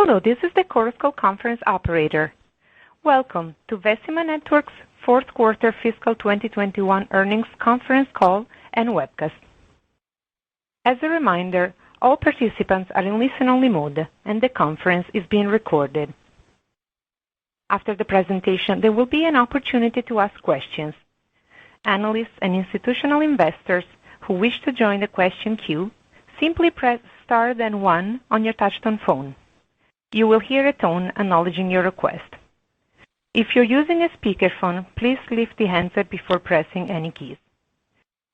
Hello, this is the Chorus Call conference operator. Welcome to Vecima Networks' fourth quarter fiscal 2021 earnings conference call and webcast. As a reminder, all participants are in listen-only mode, and the conference is being recorded. After the presentation, there will be an opportunity to ask questions. Analysts and institutional investors who wish to join the question queue simply press star then one on your touchtone phone. You will hear a tone acknowledging your request. If you're using a speakerphone, please lift the handset before pressing any keys.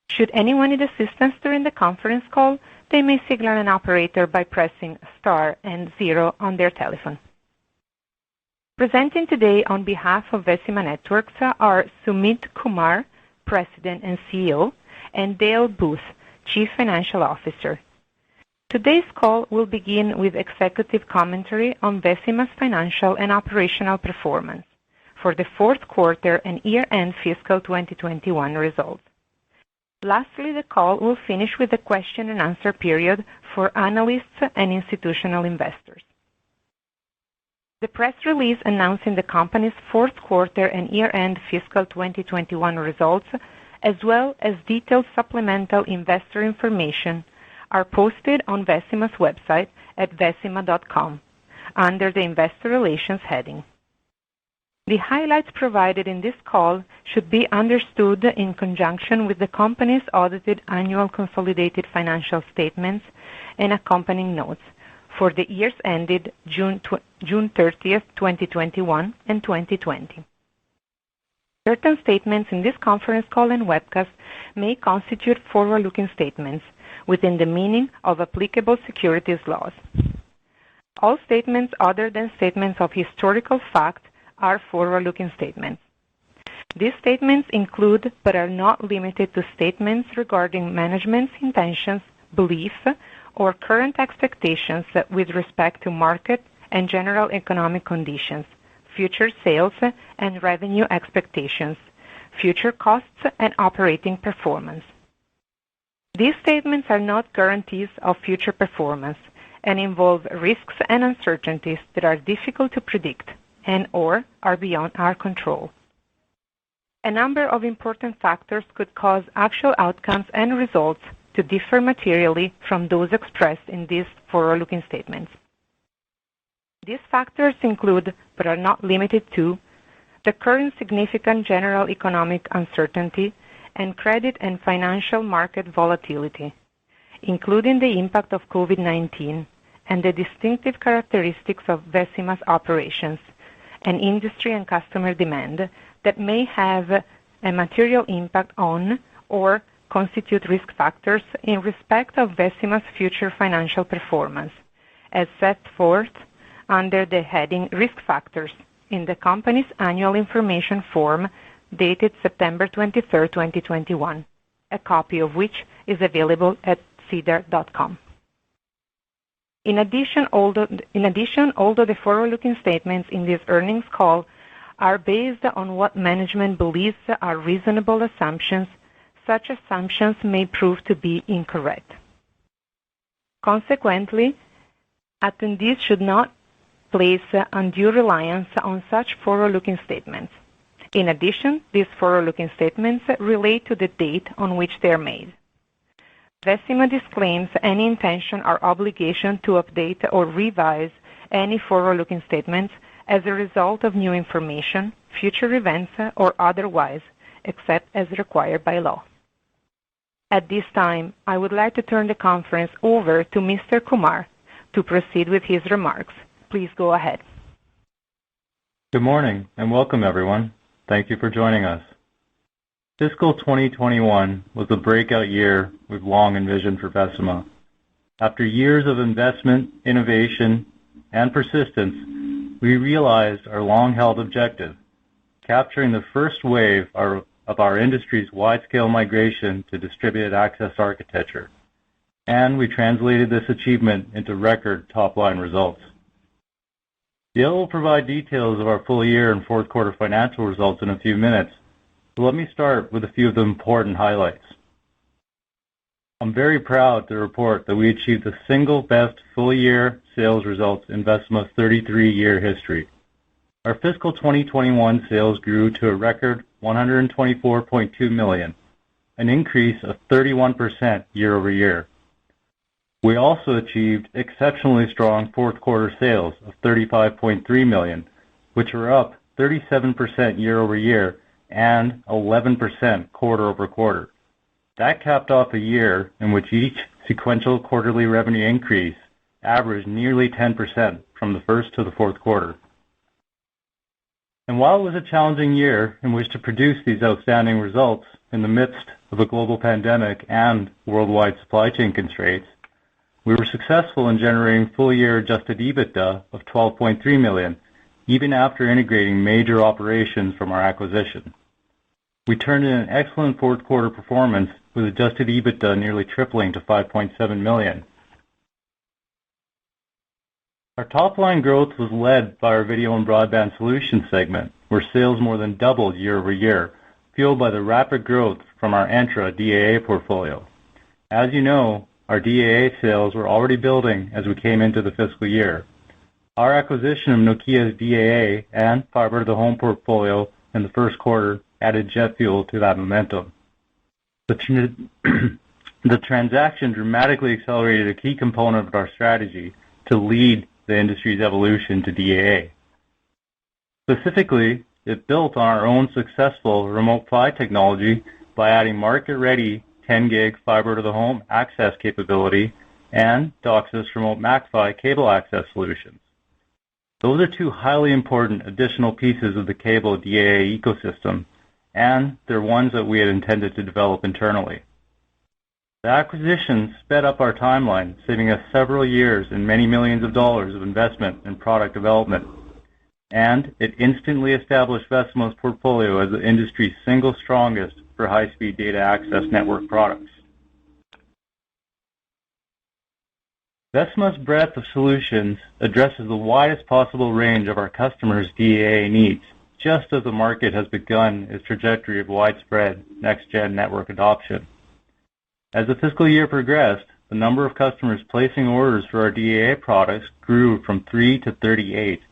Should anyone need assistance during the conference call, they may signal an operator by pressing star and zero on their telephone. Presenting today on behalf of Vecima Networks are Sumit Kumar, President and CEO, and Dale Booth, Chief Financial Officer. Today's call will begin with executive commentary on Vecima's financial and operational performance for the fourth quarter and year-end fiscal 2021 results. Lastly, the call will finish with a question and answer period for analysts and institutional investors. The press release announcing the company's fourth quarter and year-end fiscal 2021 results, as well as detailed supplemental investor information, are posted on Vecima's website at vecima.com under the Investor Relations heading. The highlights provided in this call should be understood in conjunction with the company's audited annual consolidated financial statements and accompanying notes for the years ended June 30th, 2021 and 2020. Certain statements in this conference call and webcast may constitute forward-looking statements within the meaning of applicable securities laws. All statements other than statements of historical fact are forward-looking statements. These statements include, but are not limited to, statements regarding management's intentions, beliefs, or current expectations with respect to market and general economic conditions, future sales and revenue expectations, future costs, and operating performance. These statements are not guarantees of future performance and involve risks and uncertainties that are difficult to predict and/or are beyond our control. A number of important factors could cause actual outcomes and results to differ materially from those expressed in these forward-looking statements. These factors include, but are not limited to, the current significant general economic uncertainty and credit and financial market volatility, including the impact of COVID-19 and the distinctive characteristics of Vecima's operations and industry and customer demand that may have a material impact on or constitute risk factors in respect of Vecima's future financial performance, as set forth under the heading Risk Factors in the company's annual information form dated September 23, 2021, a copy of which is available at sedar.com. In addition, although the forward-looking statements in this earnings call are based on what management believes are reasonable assumptions, such assumptions may prove to be incorrect. Consequently, attendees should not place undue reliance on such forward-looking statements. In addition, these forward-looking statements relate to the date on which they are made. Vecima disclaims any intention or obligation to update or revise any forward-looking statements as a result of new information, future events, or otherwise, except as required by law. At this time, I would like to turn the conference over to Mr. Kumar to proceed with his remarks. Please go ahead. Good morning and welcome, everyone. Thank you for joining us. Fiscal 2021 was a breakout year we've long envisioned for Vecima. After years of investment, innovation, and persistence, we realized our long-held objective, capturing the first wave of our industry's wide-scale migration to distributed access architecture, and we translated this achievement into record top-line results. Dale will provide details of our full year and fourth quarter financial results in a few minutes, but let me start with a few of the important highlights. I'm very proud to report that we achieved the single best full-year sales results in Vecima's 33-year history. Our fiscal 2021 sales grew to a record $124.2 million, an increase of 31% year over year. We also achieved exceptionally strong fourth quarter sales of $35.3 million, which were up 37% year over year and 11% quarter over quarter. That capped off a year in which each sequential quarterly revenue increase averaged nearly 10% from the first to the fourth quarter. And while it was a challenging year in which to produce these outstanding results in the midst of a global pandemic and worldwide supply chain constraints, we were successful in generating full-year adjusted EBITDA of $12.3 million, even after integrating major operations from our acquisition. We turned in an excellent fourth quarter performance with adjusted EBITDA nearly tripling to $5.7 million. Our top-line growth was led by our Video and Broadband Solutions segment, where sales more than doubled year over year, fueled by the rapid growth from our Entra DAA portfolio. As you know, our DAA sales were already building as we came into the fiscal year. Our acquisition of Nokia's DAA and fiber to the home portfolio in the first quarter added jet fuel to that momentum. The transaction dramatically accelerated a key component of our strategy to lead the industry's evolution to DAA. Specifically, it built on our own successful Remote PHY technology by adding market-ready 10 gig fiber to the home access capability and DOCSIS Remote MAC-PHY cable access solutions. Those are two highly important additional pieces of the cable DAA ecosystem, and they're ones that we had intended to develop internally. The acquisition sped up our timeline, saving us several years and many millions of dollars of investment in product development, and it instantly established Vecima's portfolio as the industry's single strongest for high-speed data access network products. Vecima's breadth of solutions addresses the widest possible range of our customers' DAA needs, just as the market has begun its trajectory of widespread next-gen network adoption. As the fiscal year progressed, the number of customers placing orders for our DAA products grew from 3 to 38,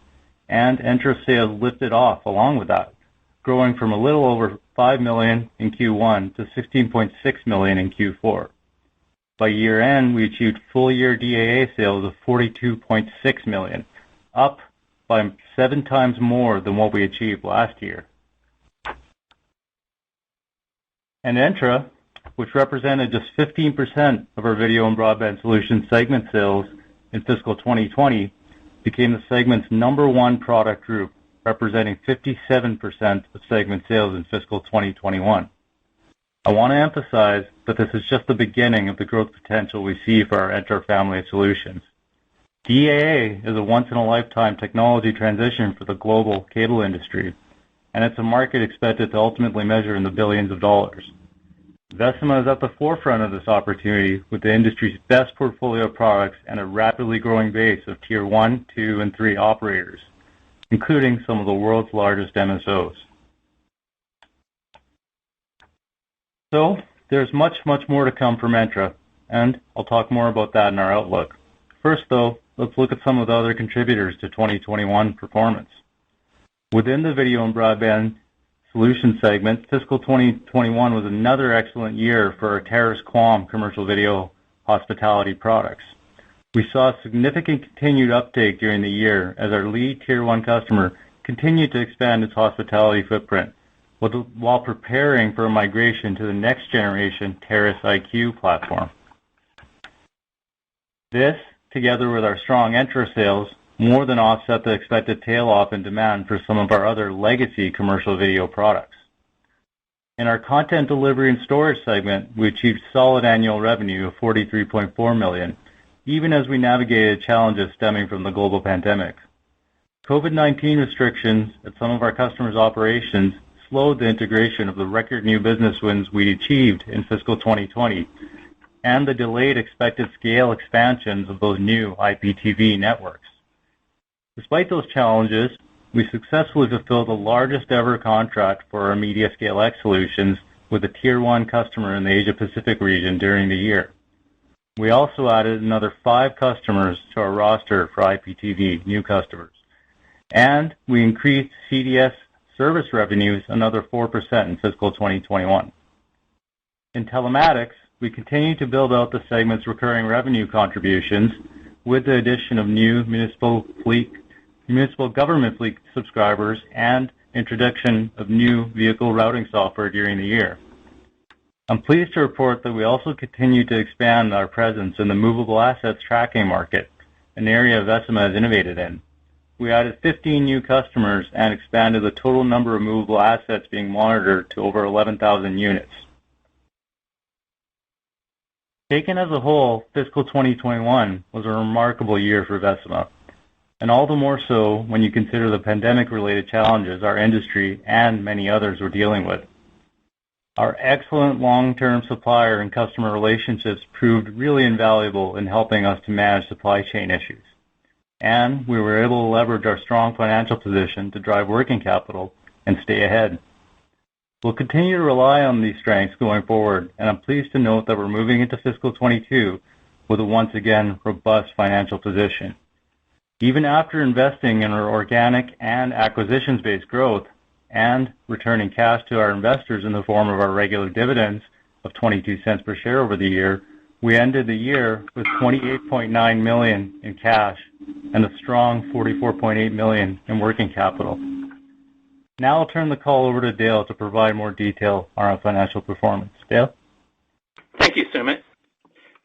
and Entra sales lifted off along with that, growing from a little over $5 million in Q1 to $16.6 million in Q4. By year end, we achieved full-year DAA sales of $42.6 million, up by 7 times more than what we achieved last year. And Entra, which represented just 15% of our Video and Broadband Solutions segment sales in fiscal 2020, became the segment's number one product group, representing 57% of segment sales in fiscal 2021. I want to emphasize that this is just the beginning of the growth potential we see for our Entra family of solutions. DAA is a once-in-a-lifetime technology transition for the global cable industry, and it's a market expected to ultimately measure in the billions of dollars. Vecima is at the forefront of this opportunity with the industry's best portfolio of products and a rapidly growing base of Tier 1, 2, and 3 operators, including some of the world's largest MSOs. So, there's much more to come from Entra, and I'll talk more about that in our outlook. First, though, let's look at some of the other contributors to 2021 performance. Within the Video and Broadband Solutions segment, fiscal 2021 was another excellent year for our Terrace QAM commercial video hospitality products. We saw significant continued uptake during the year as our lead Tier 1 customer continued to expand its hospitality footprint while preparing for a migration to the next generation Terrace IQ platform. This, together with our strong Entra sales, more than offset the expected tail-off in demand for some of our other legacy commercial video products. In our Content Delivery and Storage segment, we achieved solid annual revenue of $43.4 million, even as we navigated challenges stemming from the global pandemic. COVID-19 restrictions at some of our customers' operations slowed the integration of the record new business wins we achieved in fiscal 2020 and the delayed expected scale expansions of those new IPTV networks. Despite those challenges, we successfully fulfilled the largest ever contract for our MediaScale X solutions with a Tier 1 customer in the Asia-Pacific region during the year. We also added another 5 customers to our roster for IPTV, new customers. And we increased CDS service revenues another 4% in fiscal 2021. In telematics, we continue to build out the segment's recurring revenue contributions with the addition of new municipal government fleet subscribers and introduction of new vehicle routing software during the year. I'm pleased to report that we also continue to expand our presence in the movable assets tracking market, an area Vecima has innovated in. We added 15 new customers and expanded the total number of movable assets being monitored to over 11,000 units. Taken as a whole, fiscal 2021 was a remarkable year for Vecima, and all the more so when you consider the pandemic-related challenges our industry and many others were dealing with. Our excellent long-term supplier and customer relationships proved really invaluable in helping us to manage supply chain issues, and we were able to leverage our strong financial position to drive working capital and stay ahead. We'll continue to rely on these strengths going forward, and I'm pleased to note that we're moving into fiscal 22 with a once again robust financial position. Even after investing in our organic and acquisitions-based growth and returning cash to our investors in the form of our regular dividends of 22 cents per share over the year, we ended the year with $28.9 million in cash and a strong $44.8 million in working capital. Now I'll turn the call over to Dale to provide more detail on our financial performance. Dale? Thank you, Sumit.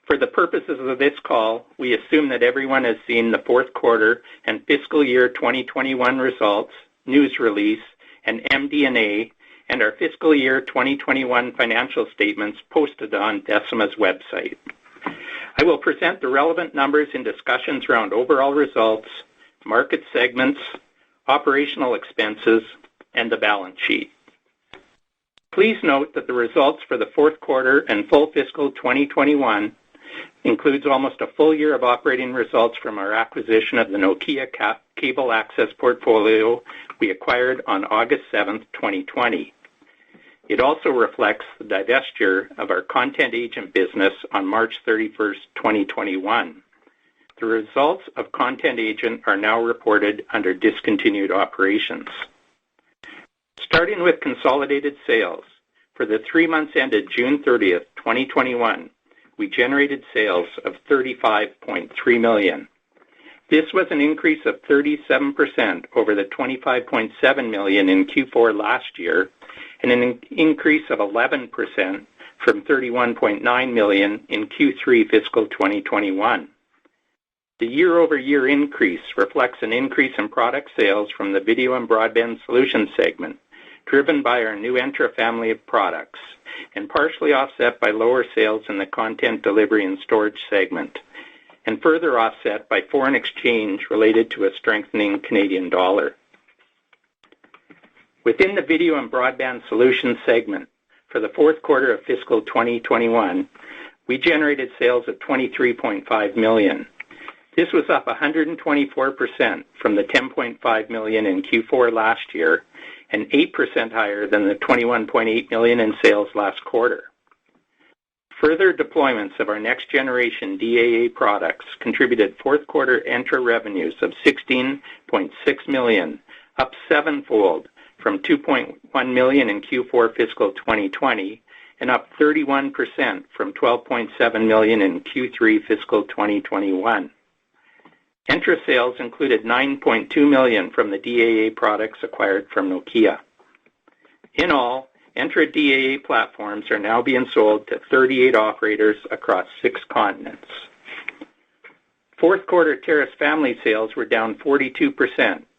For the purposes of this call, we assume that everyone has seen the fourth quarter and fiscal year 2021 results, news release, and MD&A, and our fiscal year 2021 financial statements posted on Vecima's website. I will present the relevant numbers in discussions around overall results, market segments, operational expenses, and the balance sheet. Please note that the results for the fourth quarter and full fiscal 2021 includes almost a full year of operating results from our acquisition of the Nokia cable access portfolio we acquired on August 7th, 2020. It also reflects the divestiture of our content agent business on March 31st, 2021. The results of content agent are now reported under discontinued operations. Starting with consolidated sales, for the 3 months ended June 30th, 2021, we generated sales of $35.3 million. This was an increase of 37% over the $25.7 million in Q4 last year, and an increase of 11% from $31.9 million in Q3 fiscal 2021. The year-over-year increase reflects an increase in product sales from the Video and Broadband Solutions segment, driven by our new Entra family of products, and partially offset by lower sales in the Content Delivery and Storage segment, and further offset by foreign exchange related to a strengthening Canadian dollar. Within the Video and Broadband Solutions segment, for the fourth quarter of fiscal 2021, we generated sales of $23.5 million. This was up 124% from the $10.5 million in Q4 last year, and 8% higher than the $21.8 million in sales last quarter. Further deployments of our next-generation DAA products contributed fourth quarter Entra revenues of $16.6 million, up sevenfold from $2.1 million in Q4 fiscal 2020, and up 31% from $12.7 million in Q3 fiscal 2021. Entra sales included $9.2 million from the DAA products acquired from Nokia. In all, Entra DAA platforms are now being sold to 38 operators across 6 continents. Fourth quarter Terrace family sales were down 42%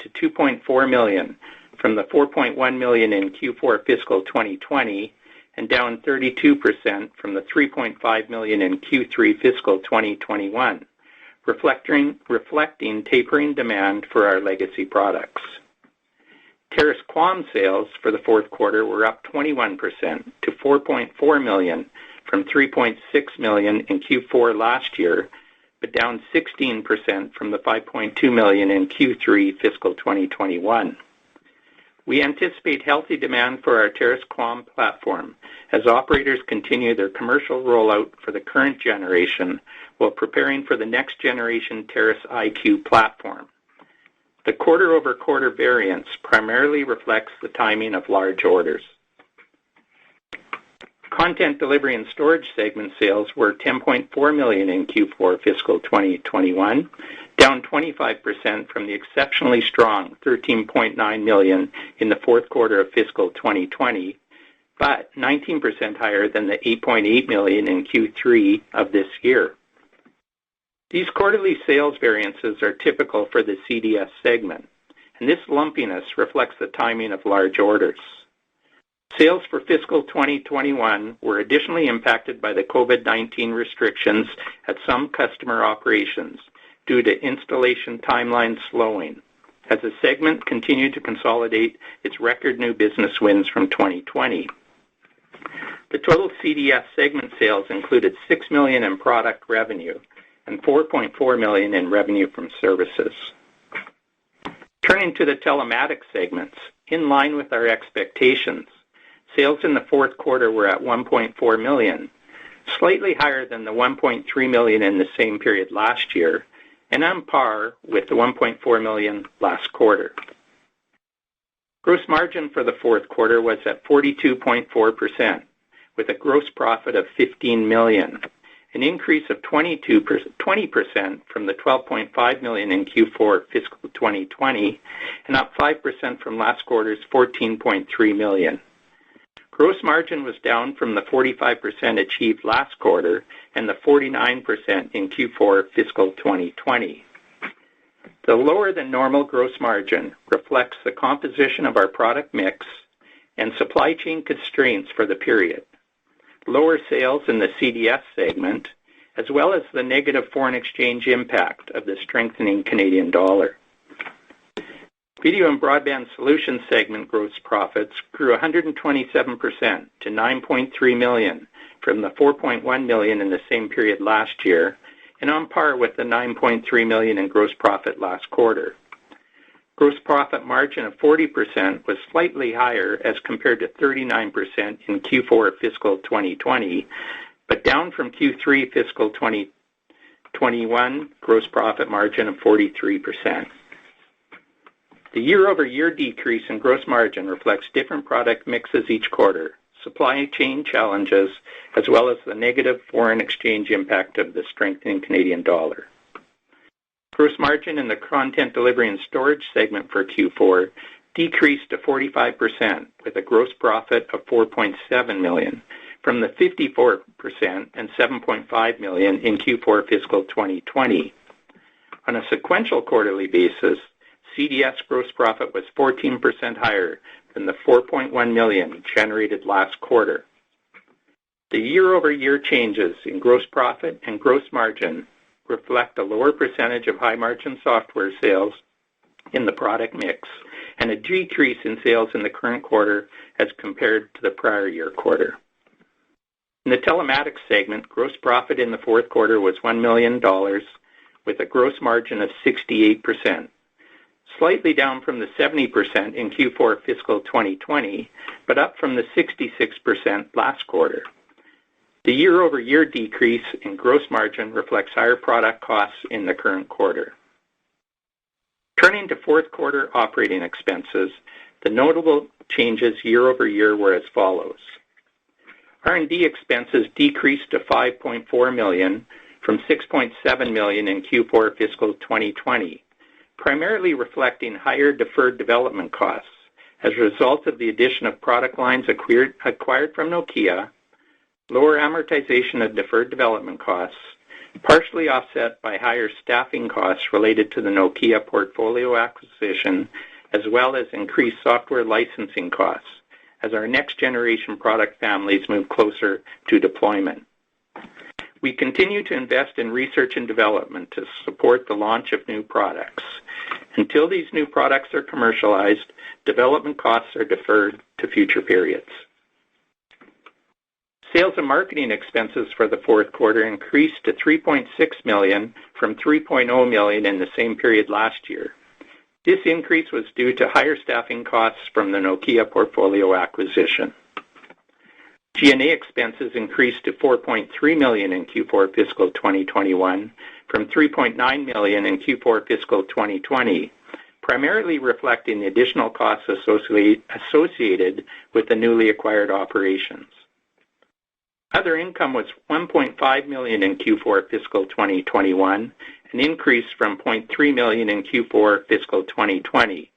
to $2.4 million from the $4.1 million in Q4 fiscal 2020, and down 32% from the $3.5 million in Q3 fiscal 2021. Reflecting tapering demand for our legacy products. Terrace QAM sales for the fourth quarter were up 21% to $4.4 million from $3.6 million in Q4 last year, but down 16% from the $5.2 million in Q3 fiscal 2021. We anticipate healthy demand for our Terrace QAM platform as operators continue their commercial rollout for the current generation while preparing for the next generation Terrace IQ platform. The quarter-over-quarter variance primarily reflects the timing of large orders. Content Delivery and Storage segment sales were $10.4 million in Q4 fiscal 2021, down 25% from the exceptionally strong $13.9 million in the fourth quarter of fiscal 2020, but 19% higher than the $8.8 million in Q3 of this year. These quarterly sales variances are typical for the CDS segment, and this lumpiness reflects the timing of large orders. Sales for fiscal 2021 were additionally impacted by the COVID-19 restrictions at some customer operations due to installation timelines slowing, as the segment continued to consolidate its record new business wins from 2020. The total CDS segment sales included $6 million in product revenue and $4.4 million in revenue from services. Turning to the telematics segments, in line with our expectations, sales in the fourth quarter were at $1.4 million, slightly higher than the $1.3 million in the same period last year, and on par with the $1.4 million last quarter. Gross margin for the fourth quarter was at 42.4%, with a gross profit of $15 million, an increase of 20% from the $12.5 million in Q4 fiscal 2020, and up 5% from last quarter's $14.3 million. Gross margin was down from the 45% achieved last quarter and the 49% in Q4 fiscal 2020. The lower than normal gross margin reflects the composition of our product mix and supply chain constraints for the period, lower sales in the CDS segment, as well as the negative foreign exchange impact of the strengthening Canadian dollar. Video and Broadband Solutions segment gross profits grew 127% to $9.3 million from the $4.1 million in the same period last year, and on par with the $9.3 million in gross profit last quarter. Gross profit margin of 40% was slightly higher as compared to 39% in Q4 fiscal 2020, but down from Q3 fiscal 2021 gross profit margin of 43%. The year-over-year decrease in gross margin reflects different product mixes each quarter, supply chain challenges, as well as the negative foreign exchange impact of the strengthening Canadian dollar. Gross margin in the Content Delivery and Storage segment for Q4 decreased to 45%, with a gross profit of $4.7 million, from the 54% and $7.5 million in Q4 fiscal 2020. On a sequential quarterly basis, CDS gross profit was 14% higher than the $4.1 million generated last quarter. The year-over-year changes in gross profit and gross margin reflect a lower percentage of high-margin software sales in the product mix and a decrease in sales in the current quarter as compared to the prior year quarter. In the Telematics segment, gross profit in the fourth quarter was $1 million with a gross margin of 68%. Slightly down from the 70% in Q4 fiscal 2020, but up from the 66% last quarter. The year-over-year decrease in gross margin reflects higher product costs in the current quarter. Turning to fourth quarter operating expenses, the notable changes year-over-year were as follows. R&D expenses decreased to $5.4 million from $6.7 million in Q4 fiscal 2020. Primarily reflecting higher deferred development costs as a result of the addition of product lines acquired from Nokia, lower amortization of deferred development costs, partially offset by higher staffing costs related to the Nokia portfolio acquisition, as well as increased software licensing costs as our next generation product families move closer to deployment. We continue to invest in research and development to support the launch of new products. Until these new products are commercialized, development costs are deferred to future periods. Sales and marketing expenses for the fourth quarter increased to $3.6 million from $3.0 million in the same period last year. This increase was due to higher staffing costs from the Nokia portfolio acquisition. G&A expenses increased to $4.3 million in Q4 fiscal 2021 from $3.9 million in Q4 fiscal 2020, primarily reflecting the additional costs associated with the newly acquired operations. Other income was $1.5 million in Q4 fiscal 2021, an increase from $0.3 million in Q4 fiscal 2020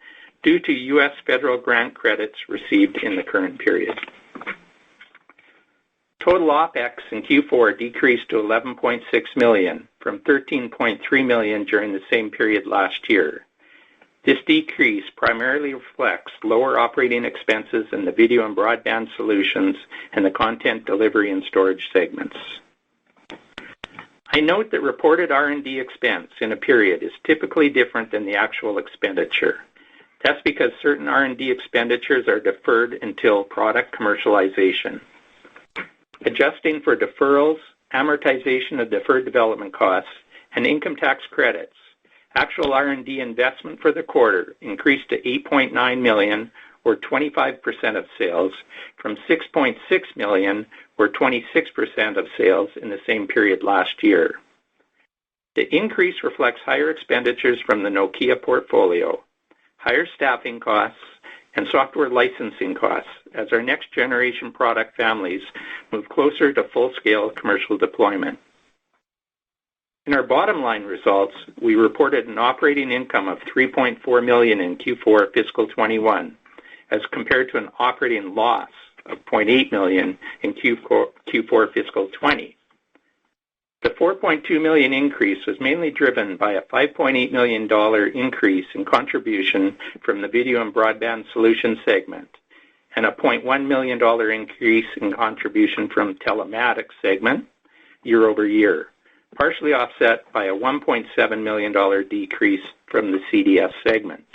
due to U.S. federal grant credits received in the current period. Total OPEX in Q4 decreased to $11.6 million from $13.3 million during the same period last year. This decrease primarily reflects lower operating expenses in the video and broadband solutions and the content delivery and storage segments. I note that reported R&D expense in a period is typically different than the actual expenditure. That's because certain R&D expenditures are deferred until product commercialization. Adjusting for deferrals, amortization of deferred development costs, and income tax credits, actual R&D investment for the quarter increased to $8.9 million, or 25% of sales, from $6.6 million, or 26% of sales in the same period last year. The increase reflects higher expenditures from the Nokia portfolio, higher staffing costs, and software licensing costs as our next generation product families move closer to full-scale commercial deployment. In our bottom line results, we reported an operating income of $3.4 million in Q4 fiscal 21, as compared to an operating loss of $0.8 million in Q4 fiscal 20. The $4.2 million increase was mainly driven by a $5.8 million increase in contribution from the Video and Broadband Solutions segment and a $0.1 million increase in contribution from Telematics segment year over year, partially offset by a $1.7 million decrease from the CDS segment.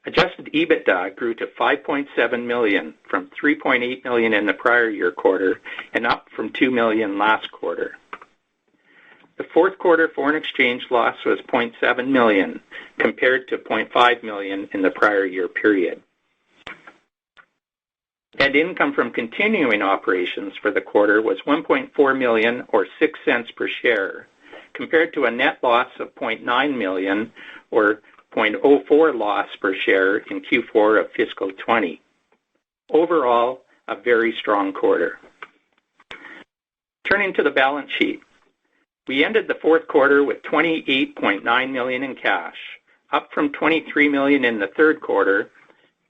Adjusted EBITDA grew to $5.7 million from $3.8 million in the prior year quarter and up from $2 million last quarter. The fourth quarter foreign exchange loss was $0.7 million compared to $0.5 million in the prior year period. Net income from continuing operations for the quarter was $1.4 million, or 6 cents per share, compared to a net loss of $0.9 million, or 0.04 loss per share in Q4 of fiscal 20. Overall, a very strong quarter. Turning to the balance sheet, we ended the fourth quarter with $28.9 million in cash, up from $23 million in the third quarter,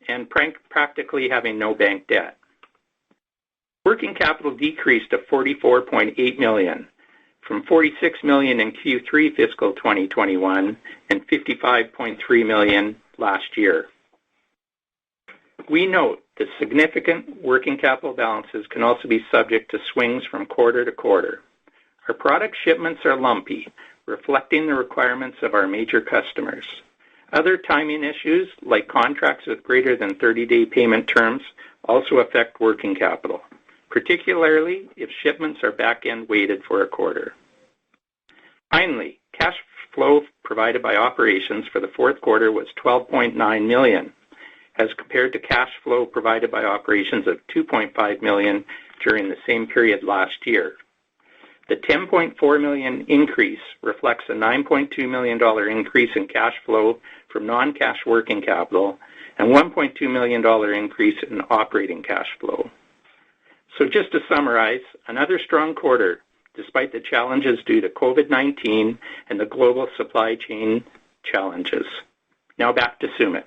and practically having no bank debt. Working capital decreased to $44.8 million, from $46 million in Q3 fiscal 2021 and $55.3 million last year. We note that significant working capital balances can also be subject to swings from quarter to quarter. Our product shipments are lumpy, reflecting the requirements of our major customers. Other timing issues, like contracts with greater than 30-day payment terms, also affect working capital, particularly if shipments are back-end weighted for a quarter. Finally, cash flow provided by operations for the fourth quarter was $12.9 million, as compared to cash flow provided by operations of $2.5 million during the same period last year. The $10.4 million increase reflects a $9.2 million increase in cash flow from non-cash working capital and $1.2 million increase in operating cash flow. So just to summarize, another strong quarter despite the challenges due to COVID-19 and the global supply chain challenges. Now back to Sumit.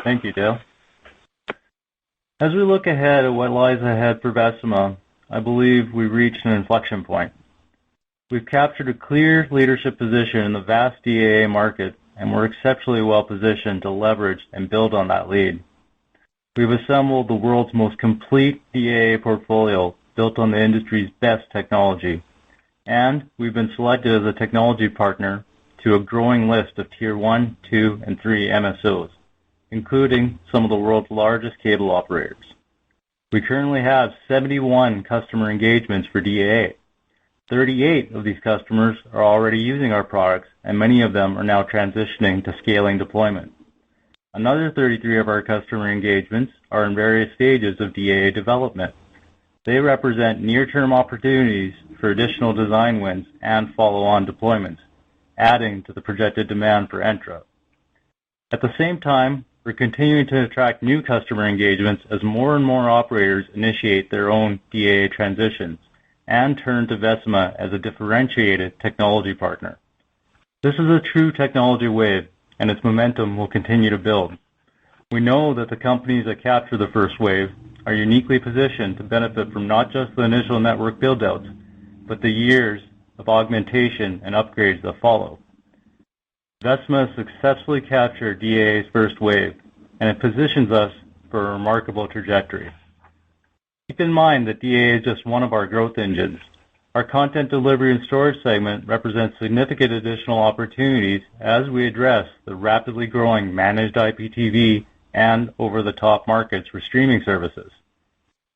Thank you, Dale. As we look ahead at what lies ahead for Vecima, I believe we've reached an inflection point. We've captured a clear leadership position in the vast DAA market, and we're exceptionally well positioned to leverage and build on that lead. We've assembled the world's most complete DAA portfolio built on the industry's best technology, and we've been selected as a technology partner to a growing list of Tier 1, 2, and 3 MSOs, including some of the world's largest cable operators. We currently have 71 customer engagements for DAA. 38 of these customers are already using our products, and many of them are now transitioning to scaling deployment. Another 33 of our customer engagements are in various stages of DAA development. They represent near-term opportunities for additional design wins and follow-on deployments, adding to the projected demand for Entra. At the same time, we're continuing to attract new customer engagements as more and more operators initiate their own DAA transitions and turn to Vecima as a differentiated technology partner. This is a true technology wave, and its momentum will continue to build. We know that the companies that capture the first wave are uniquely positioned to benefit from not just the initial network build-outs, but the years of augmentation and upgrades that follow. Vecima has successfully captured DAA's first wave, and it positions us for a remarkable trajectory. Keep in mind that DAA is just one of our growth engines. Our content delivery and storage segment represents significant additional opportunities as we address the rapidly growing managed IPTV and over-the-top markets for streaming services.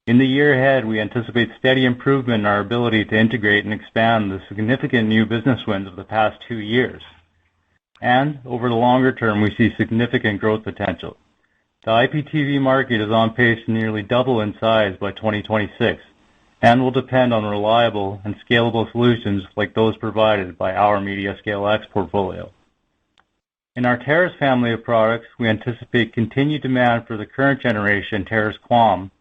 In the year ahead, we anticipate steady improvement in our ability to integrate and expand the significant new business wins of the past 2 years. And over the longer term, we see significant growth potential. The IPTV market is on pace to nearly double in size by 2026 and will depend on reliable and scalable solutions like those provided by our MediaScaleX portfolio. In our Terrace family of products, we anticipate continued demand for the current generation Terrace QAM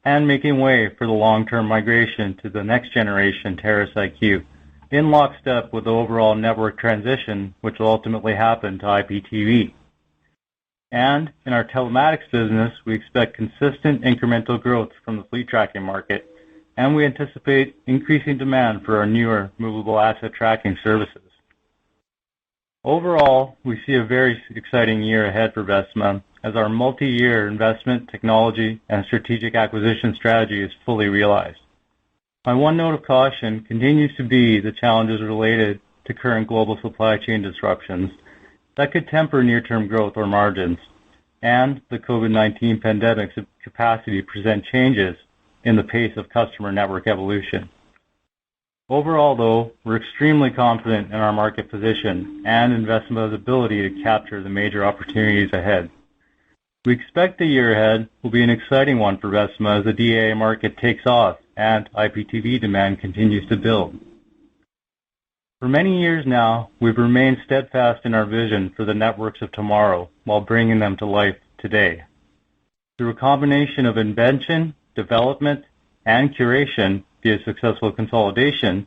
and making way for the long-term migration to the next generation Terrace IQ, in lockstep with the overall network transition, which will ultimately happen to IPTV. And in our telematics business, we expect consistent incremental growth from the fleet tracking market, and we anticipate increasing demand for our newer movable asset tracking services. Overall, we see a very exciting year ahead for Vecima as our multi-year investment, technology, and strategic acquisition strategy is fully realized. My one note of caution continues to be the challenges related to current global supply chain disruptions that could temper near-term growth or margins, and the COVID-19 pandemic's capacity to present changes in the pace of customer network evolution. Overall, though, we're extremely confident in our market position and in Vecima's ability to capture the major opportunities ahead. We expect the year ahead will be an exciting one for Vecima as the DAA market takes off and IPTV demand continues to build. For many years now, we've remained steadfast in our vision for the networks of tomorrow while bringing them to life today. Through a combination of invention, development, and curation via successful consolidation,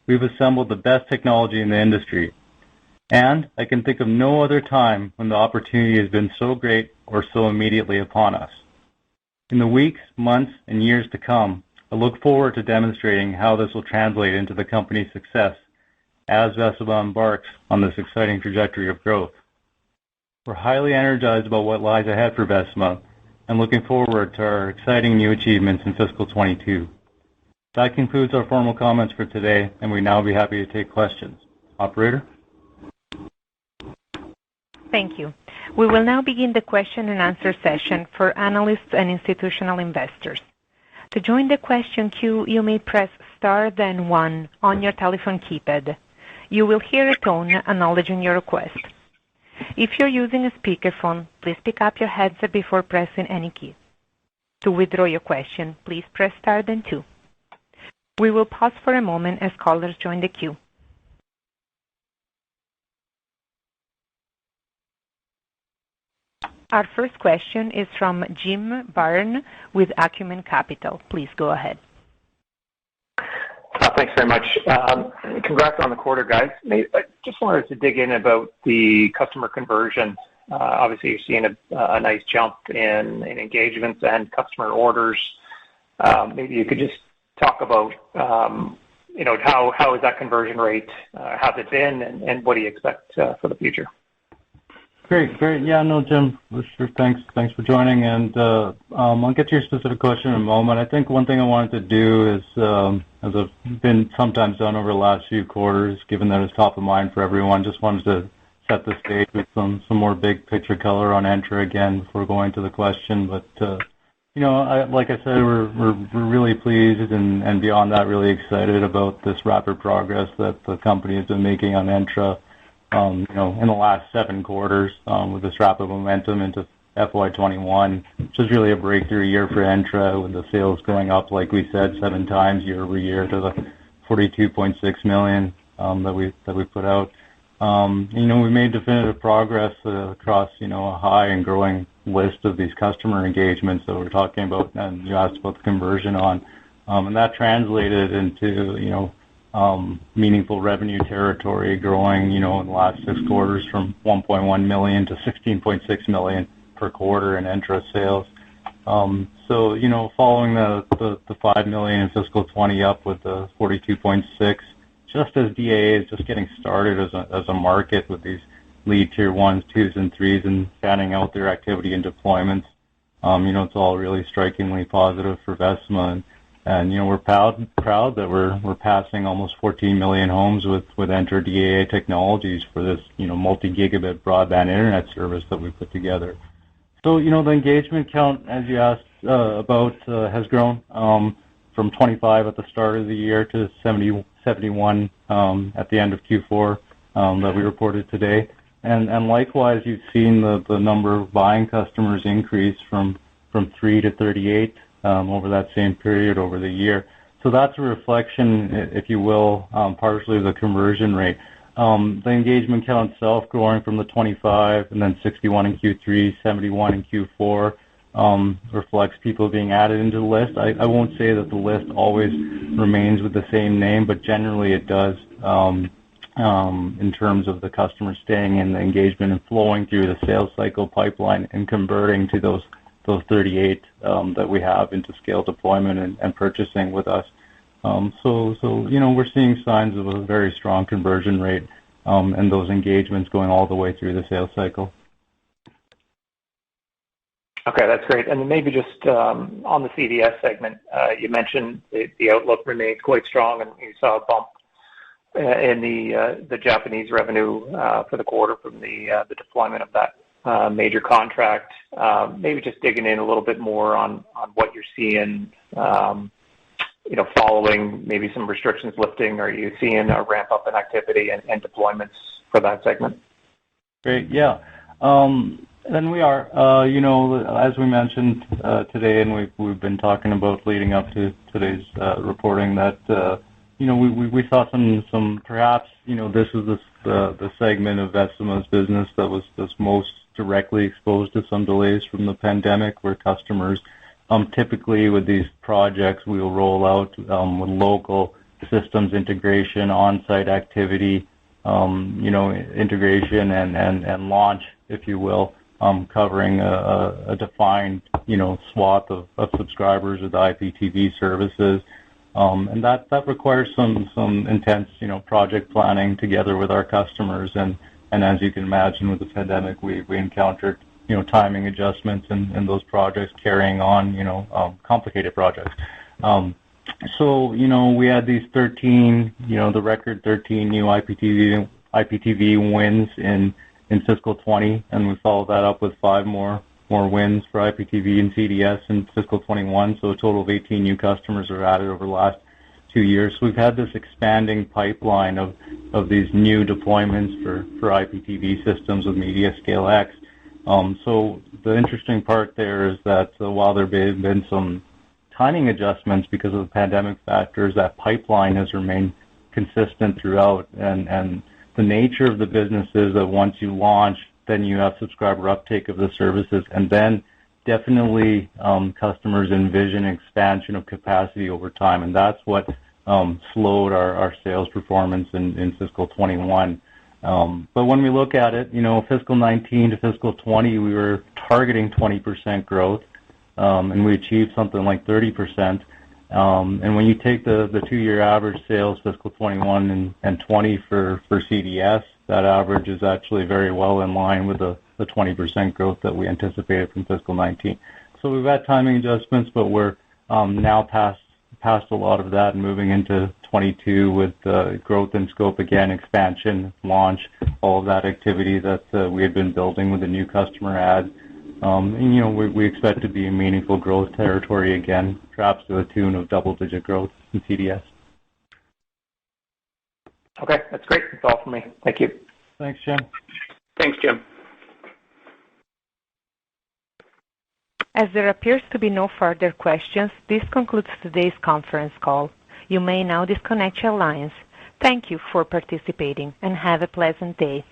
we've assembled the best technology in the industry. And I can think of no other time when the opportunity has been so great or so immediately upon us. In the weeks, months, and years to come, I look forward to demonstrating how this will translate into the company's success as Vecima embarks on this exciting trajectory of growth. We're highly energized about what lies ahead for Vecima and looking forward to our exciting new achievements in fiscal 22. That concludes our formal comments for today, and we'd now be happy to take questions. Operator? Thank you. We will now begin the question and answer session for analysts and institutional investors. To join the question queue, you may press star then 1 on your telephone keypad. You will hear a tone acknowledging your request. If you're using a speakerphone, please pick up your headset before pressing any key. To withdraw your question, please press star then 2. We will pause for a moment as callers join the queue. Our first question is from Jim Byrne with Acumen Capital. Please go ahead. Thanks very much. Congrats on the quarter, guys. I just wanted to dig in about the customer conversion. Obviously, you're seeing a nice jump in engagements and customer orders. Maybe you could just talk about, how is that conversion rate? How's it been, and what do you expect for the future? Great. Yeah, no, Jim, sure, thanks for joining, and I'll get to your specific question in a moment. I think one thing I wanted to do is, as I've been sometimes done over the last few quarters, given that it's top of mind for everyone, just wanted to set the stage with some more big picture color on Entra again before going to the question. But Like I said, we're really pleased and beyond that, really excited about this rapid progress that the company has been making on Entra. In the last 7 quarters, with this rapid momentum into FY21, which is really a breakthrough year for Entra, with the sales going up, like we said, 7 times year over year to the 42.6 million that we put out. We made definitive progress across a high and growing list of these customer engagements that we're talking about, and you asked about the conversion on, and that translated into meaningful revenue territory, growing in the last 6 quarters from 1.1 million to 16.6 million per quarter in Entra sales. Following the 5 million in fiscal 20 up with the 42.6, just as DAA is just getting started as a market with these lead tier 1s, 2s, and 3s and fanning out their activity and deployments. It's all really strikingly positive for Vecima, and we're proud that we're passing almost 14 million homes with Entra DAA technologies for this multi-gigabit broadband internet service that we put together. So the engagement count, as you asked about, has grown from 25 at the start of the year to 71 at the end of Q4 that we reported today. And likewise, you've seen the number of buying customers increase from 3 to 38 over that same period over the year. So that's a reflection, if you will, partially of the conversion rate. The engagement count itself growing from the 25 and then 61 in Q3, 71 in Q4, reflects people being added into the list. I won't say that the list always remains with the same name, but generally it does, in terms of the customers staying in the engagement and flowing through the sales cycle pipeline and converting to those 38 that we have into scale deployment and purchasing with us. So we're seeing signs of a very strong conversion rate and those engagements going all the way through the sales cycle. Okay, that's great. And then maybe just on the CDS segment, you mentioned the outlook remains quite strong, and you saw a bump in the Japanese revenue for the quarter from the deployment of that major contract. Maybe just digging in a little bit more on what you're seeing, following maybe some restrictions lifting. Are you seeing a ramp up in activity and deployments for that segment? Great, yeah. And we are, as we mentioned today, and we've been talking about leading up to today's reporting, that we saw some perhaps this is the segment of Vecima's business that was most directly exposed to some delays from the pandemic, where customers typically with these projects we will roll out with local systems integration, on-site activity, integration and launch, if you will. Covering a defined, swath of subscribers with IPTV services, and that requires some intense, project planning together with our customers. And as you can imagine, with the pandemic, we encountered, timing adjustments in those projects carrying on, complicated projects. So we had these 13, the record 13 new IPTV wins in fiscal 20, and we followed that up with 5 more wins for IPTV and CDS in fiscal 21. So a total of 18 new customers are added over the last 2 years. So we've had this expanding pipeline of these new deployments for IPTV systems with MediaScale X. So the interesting part there is that while there have been some timing adjustments because of the pandemic factors, that pipeline has remained consistent throughout, and the nature of the business is that once you launch, then you have subscriber uptake of the services, and then definitely customers envision expansion of capacity over time, and that's what slowed our sales performance in fiscal 21. But when we look at it, fiscal 19 to fiscal 20, we were targeting 20% growth, and we achieved something like 30%. And when you take the 2-year average sales, fiscal 21 and 20 for CDS, that average is actually very well in line with the 20% growth that we anticipated from fiscal 19. So we've had timing adjustments, but we're now past a lot of that and moving into 22 with growth and scope again, expansion, launch, all of that activity that we had been building with the new customer ads. We expect to be in meaningful growth territory again, perhaps to the tune of double-digit growth in CDS. Okay, that's great. That's all for me. Thank you. Thanks, Jim. Thanks, Jim. As there appears to be no further questions, this concludes today's conference call. You may now disconnect your lines. Thank you for participating and have a pleasant day.